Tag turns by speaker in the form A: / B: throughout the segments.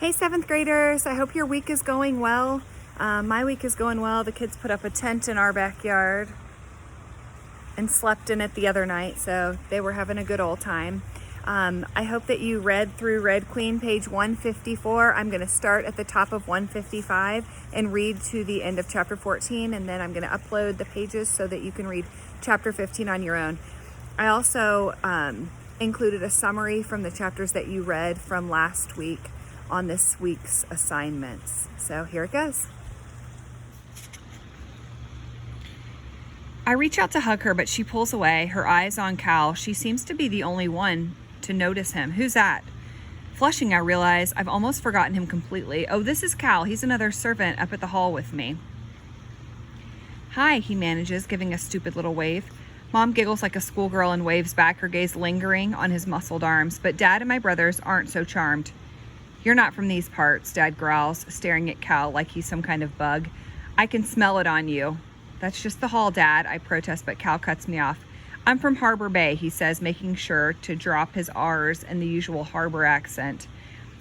A: Hey, seventh graders. I hope your week is going well. My week is going well. The kids put up a tent in our backyard and slept in it the other night, so they were having a good old time. I hope that you read through Red Queen page 154. I'm going to start at the top of 155 and read to the end of chapter 14, and then I'm going to upload the pages so that you can read chapter 15 on your own. I also included a summary from the chapters that you read from last week on this week's assignments. So here it goes. I reach out to hug her, but she pulls away, her eyes on Cal. She seems to be the only one to notice him. Who's that? Flushing, I realize I've almost forgotten him completely. Oh, this is Cal. He's another servant up at the hall with me. Hi, he manages, giving a stupid little wave. Mom giggles like a schoolgirl and waves back, her gaze lingering on his muscled arms. But Dad and my brothers aren't so charmed. You're not from these parts, Dad growls, staring at Cal like he's some kind of bug. I can smell it on you. That's just the hall, Dad, I protest, but Cal cuts me off. I'm from Harbor Bay, he says, making sure to drop his R's in the usual harbor accent.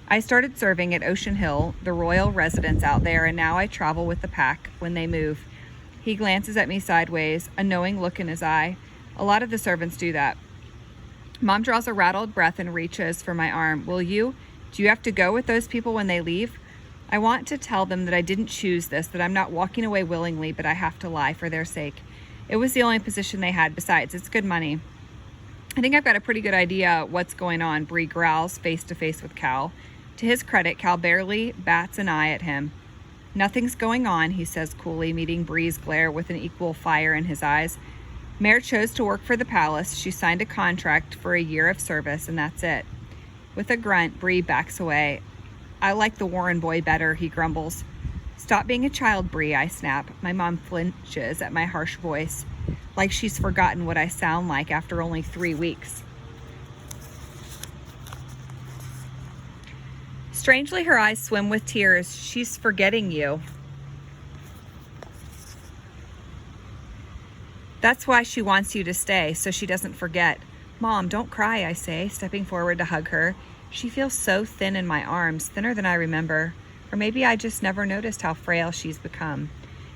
A: I started serving at Ocean Hill, the royal residence out there, and now I travel with the pack when they move. He glances at me sideways, a knowing look in his eye. A lot of the servants do that. Mom draws a rattled breath and reaches for my arm. Will you? Do you have to go with those people when they leave? I want to tell them that I didn't choose this, that I'm not walking away willingly, but I have to lie for their sake. It was the only position they had. Besides, it's good money. I think I've got a pretty good idea what's going on, Bree growls face to face with Cal. To his credit, Cal barely bats an eye at him. Nothing's going on, he says coolly, meeting Bree's glare with an equal fire in his eyes. Mare chose to work for the palace. She signed a contract for a year of service, and that's it. With a grunt, Bree backs away. I like the Warren boy better, he grumbles. Stop being a child, Bree, I snap. My mom flinches at my harsh voice, like she's forgotten what I sound like after only 3 weeks. Strangely, her eyes swim with tears. She's forgetting you. That's why she wants you to stay, so she doesn't forget. Mom, don't cry, I say, stepping forward to hug her. She feels so thin in my arms, thinner than I remember. Or maybe I just never noticed how frail she's become.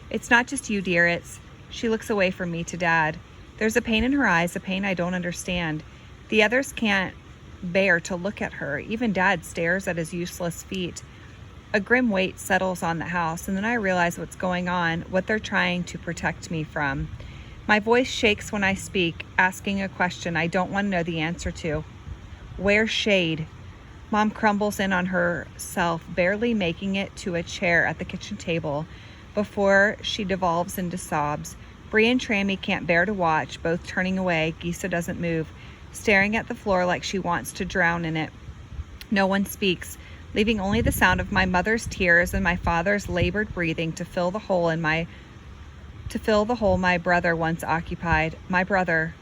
A: It's not just you, dear, She looks away from me to Dad. There's a pain in her eyes, a pain I don't understand. The others can't bear to look at her. Even Dad stares at his useless feet. A grim weight settles on the house, and then I realize what's going on, what they're trying to protect me from. My voice shakes when I speak, asking a question I don't want to know the answer to. Where's Shade? Mom crumbles in on herself, barely making it to a chair at the kitchen table before she devolves into sobs. Bree and Trammy can't bear to watch, both turning away. Gisa doesn't move, staring at the floor like she wants to drown in it. No one speaks, leaving only the sound of my mother's tears and my father's labored breathing to fill the hole my brother once occupied. My brother,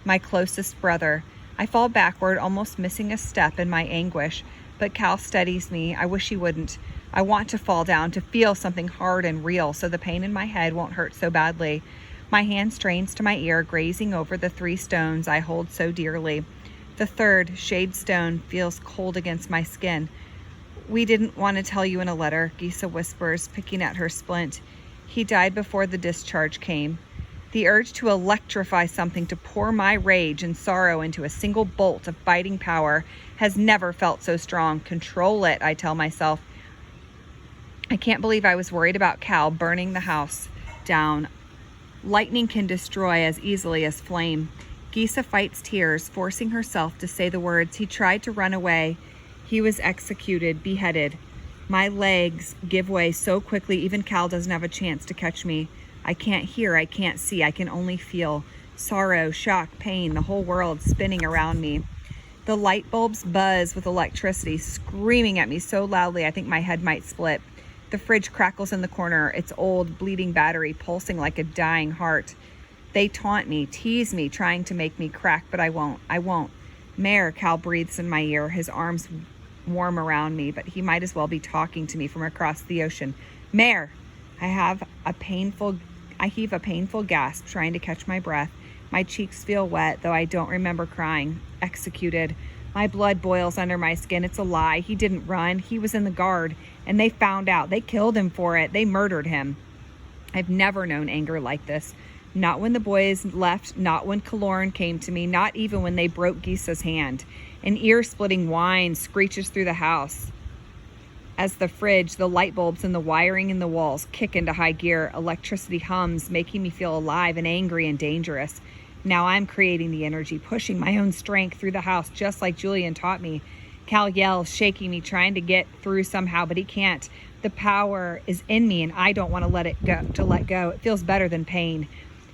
A: my closest brother. I fall backward, almost missing a step in my anguish, but Cal steadies me. I wish he wouldn't. I want to fall down, to feel something hard and real, so the pain in my head won't hurt so badly. My hand strains to my ear, grazing over the 3 stones I hold so dearly. The third, Shade Stone, feels cold against my skin. We didn't want to tell you in a letter, Gisa whispers, picking at her splint. He died before the discharge came. The urge to electrify something, to pour my rage and sorrow into a single bolt of biting power has never felt so strong. Control it, I tell myself. I can't believe I was worried about Cal burning the house down. Lightning can destroy as easily as flame. Gisa fights tears, forcing herself to say the words. He tried to run away. He was executed, beheaded. My legs give way so quickly, even Cal doesn't have a chance to catch me. I can't hear, I can't see, I can only feel sorrow, shock, pain, the whole world spinning around me. The light bulbs buzz with electricity, screaming at me so loudly I think my head might split. The fridge crackles in the corner, its old bleeding battery pulsing like a dying heart. They taunt me, tease me, trying to make me crack, but I won't. Mare, Cal breathes in my ear, his arms warm around me, but he might as well be talking to me from across the ocean. Mare! I heave a painful gasp, trying to catch my breath. My cheeks feel wet, though I don't remember crying. Executed. My blood boils under my skin. It's a lie. He didn't run. He was in the guard, and they found out. They killed him for it. They murdered him. I've never known anger like this. Not when the boys left, not when Kaloran came to me, not even when they broke Gisa's hand. An ear-splitting whine screeches through the house. As the fridge, the light bulbs, and the wiring in the walls kick into high gear, electricity hums, making me feel alive and angry and dangerous. Now I'm creating the energy, pushing my own strength through the house, just like Julian taught me. Cal yells, shaking me, trying to get through somehow, but he can't. The power is in me, and I don't want to let go. It feels better than pain.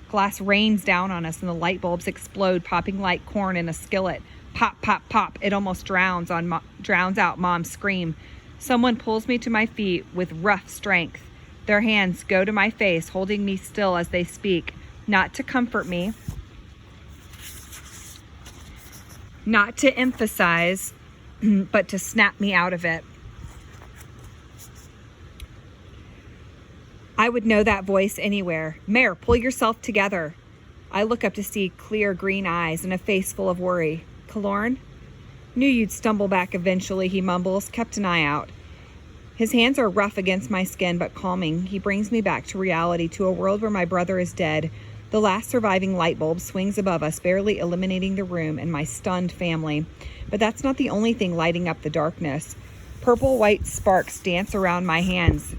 A: Glass rains down on us, and the light bulbs explode, popping like corn in a skillet. Pop, pop, pop. It almost drowns out Mom's scream. Someone pulls me to my feet with rough strength. Their hands go to my face, holding me still as they speak, not to comfort me, not to emphasize, but to snap me out of it. I would know that voice anywhere. Mare, pull yourself together. I look up to see clear green eyes and a face full of worry. Kaloran? Knew you'd stumble back eventually, he mumbles. Kept an eye out. His hands are rough against my skin, but calming. He brings me back to reality, to a world where my brother is dead. The last surviving light bulb swings above us, barely illuminating the room and my stunned family. But that's not the only thing lighting up the darkness. Purple-white sparks dance around my hands.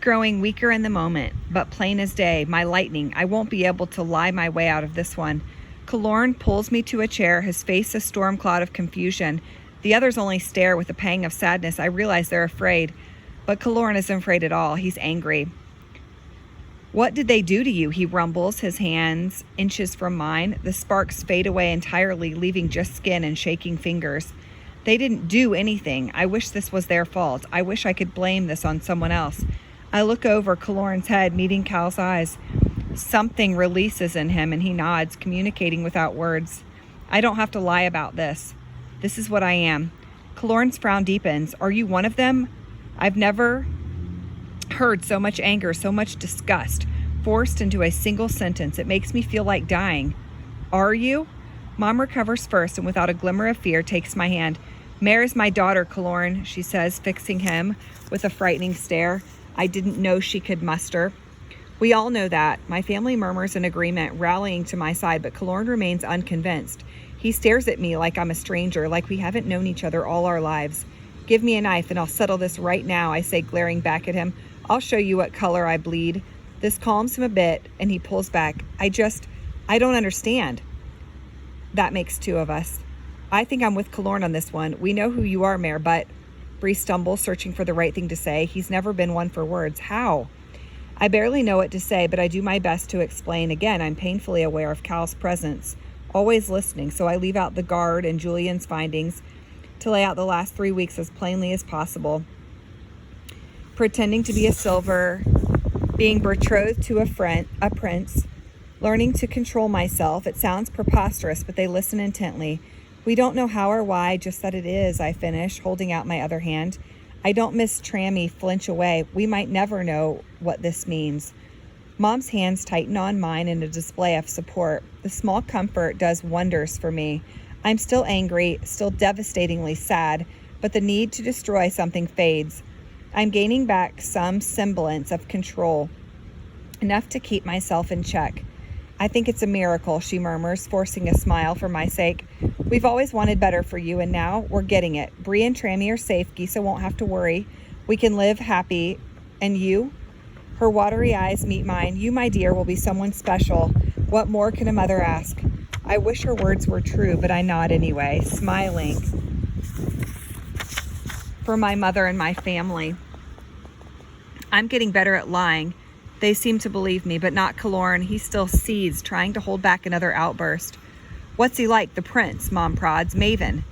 A: Growing weaker in the moment, but plain as day, my lightning. I won't be able to lie my way out of this one. Kaloran pulls me to a chair, his face a storm cloud of confusion. The others only stare with a pang of sadness. I realize they're afraid, but Kaloran isn't afraid at all. He's angry. What did they do to you? He rumbles, his hands inches from mine. The sparks fade away entirely, leaving just skin and shaking fingers. They didn't do anything. I wish this was their fault. I wish I could blame this on someone else. I look over Kaloran's head, meeting Cal's eyes. Something releases in him, and he nods, communicating without words. I don't have to lie about this. This is what I am. Kaloran's frown deepens. Are you one of them? I've never heard so much anger, so much disgust, forced into a single sentence. It makes me feel like dying. Are you? Mom recovers first, and without a glimmer of fear, takes my hand. Mare is my daughter, Kaloran, she says, fixing him with a frightening stare I didn't know she could muster. We all know that. My family murmurs in agreement, rallying to my side, but Kaloran remains unconvinced. He stares at me like I'm a stranger, like we haven't known each other all our lives. Give me a knife and I'll settle this right now, I say, glaring back at him. I'll show you what color I bleed. This calms him a bit, and he pulls back. I don't understand. That makes two of us. I think I'm with Kaloran on this one. We know who you are, Mare, but... Bree stumbles, searching for the right thing to say. He's never been one for words. How? I barely know what to say, but I do my best to explain. Again, I'm painfully aware of Cal's presence, always listening, so I leave out the guard and Julian's findings to lay out the last 3 weeks as plainly as possible. Pretending to be a Silver, being betrothed to a prince, learning to control myself. It sounds preposterous, but they listen intently. We don't know how or why, just that it is, I finish, holding out my other hand. I don't miss Trammy flinch away. We might never know what this means. Mom's hands tighten on mine in a display of support. The small comfort does wonders for me. I'm still angry, still devastatingly sad, but the need to destroy something fades. I'm gaining back some semblance of control, enough to keep myself in check. I think it's a miracle, she murmurs, forcing a smile for my sake. We've always wanted better for you, and now we're getting it. Bree and Trammy are safe. Gisa won't have to worry. We can live happy. And you? Her watery eyes meet mine. You, my dear, will be someone special. What more can a mother ask? I wish her words were true, but I nod anyway, smiling for my mother and my family. I'm getting better at lying. They seem to believe me, but not Kaloran. He still seethes, trying to hold back another outburst. What's he like, the prince? Mom prods. Maven.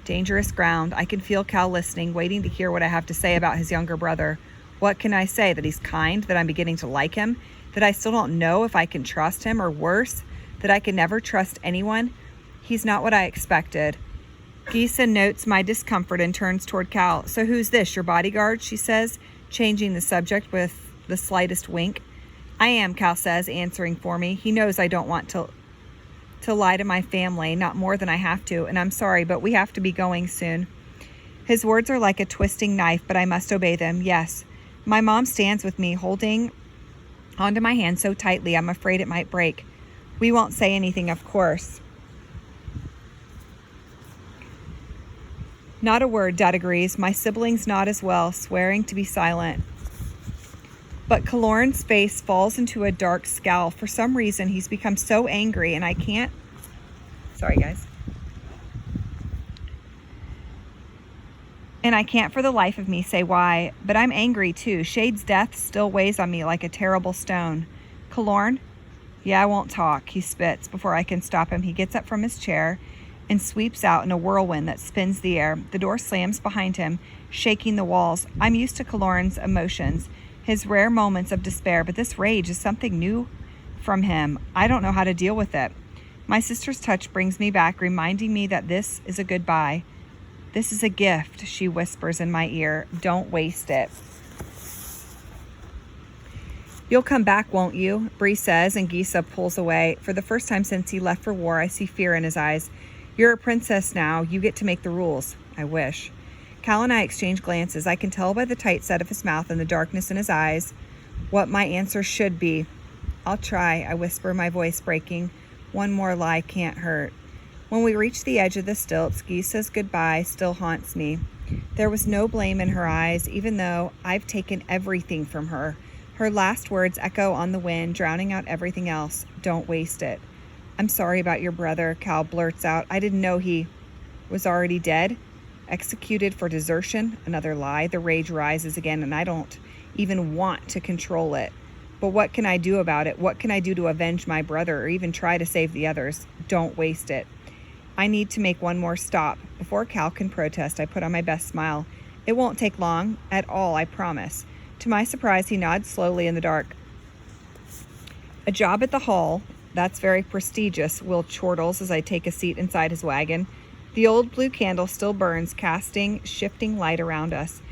A: Dangerous ground. I can feel Cal listening, waiting to hear what I have to say about his younger brother. What can I say? That he's kind? That I'm beginning to like him? That I still don't know if I can trust him? Or worse, that I can never trust anyone? He's not what I expected. Gisa notes my discomfort and turns toward Cal. So who's this, your bodyguard? She says, changing the subject with the slightest wink. I am, Cal says, answering for me. He knows I don't want to lie to my family, not more than I have to, and I'm sorry, but we have to be going soon. His words are like a twisting knife, but I must obey them. Yes. My mom stands with me, holding onto my hand so tightly I'm afraid it might break. We won't say anything, of course. Not a word, Dad agrees. My siblings nod as well, swearing to be silent. But Kaloran's face falls into a dark scowl. For some reason, he's become so angry, and I can't... Sorry, guys. And I can't for the life of me say why, but I'm angry too. Shade's death still weighs on me like a terrible stone. Kaloran? Yeah, I won't talk, he spits. Before I can stop him, he gets up from his chair and sweeps out in a whirlwind that spins the air. The door slams behind him, shaking the walls. I'm used to Kaloran's emotions, his rare moments of despair, but this rage is something new from him. I don't know how to deal with it. My sister's touch brings me back, reminding me that this is a goodbye. This is a gift, she whispers in my ear. Don't waste it. You'll come back, won't you? Bree says, and Gisa pulls away. For the first time since he left for war, I see fear in his eyes. You're a princess now. You get to make the rules. I wish. Cal and I exchange glances. I can tell by the tight set of his mouth and the darkness in his eyes what my answer should be. I'll try, I whisper, my voice breaking. One more lie can't hurt. When we reach the edge of the stilts, Gisa's goodbye still haunts me. There was no blame in her eyes, even though I've taken everything from her. Her last words echo on the wind, drowning out everything else. Don't waste it. I'm sorry about your brother, Cal blurts out. I didn't know he was already dead. Executed for desertion. Another lie. The rage rises again, and I don't even want to control it. But what can I do about it? What can I do to avenge my brother or even try to save the others? Don't waste it. I need to make one more stop. Before Cal can protest, I put on my best smile. It won't take long at all, I promise. To my surprise, he nods slowly in the dark. A job at the hall. That's very prestigious, Will chortles as I take a seat inside his wagon. The old blue candle still burns, casting shifting light around us.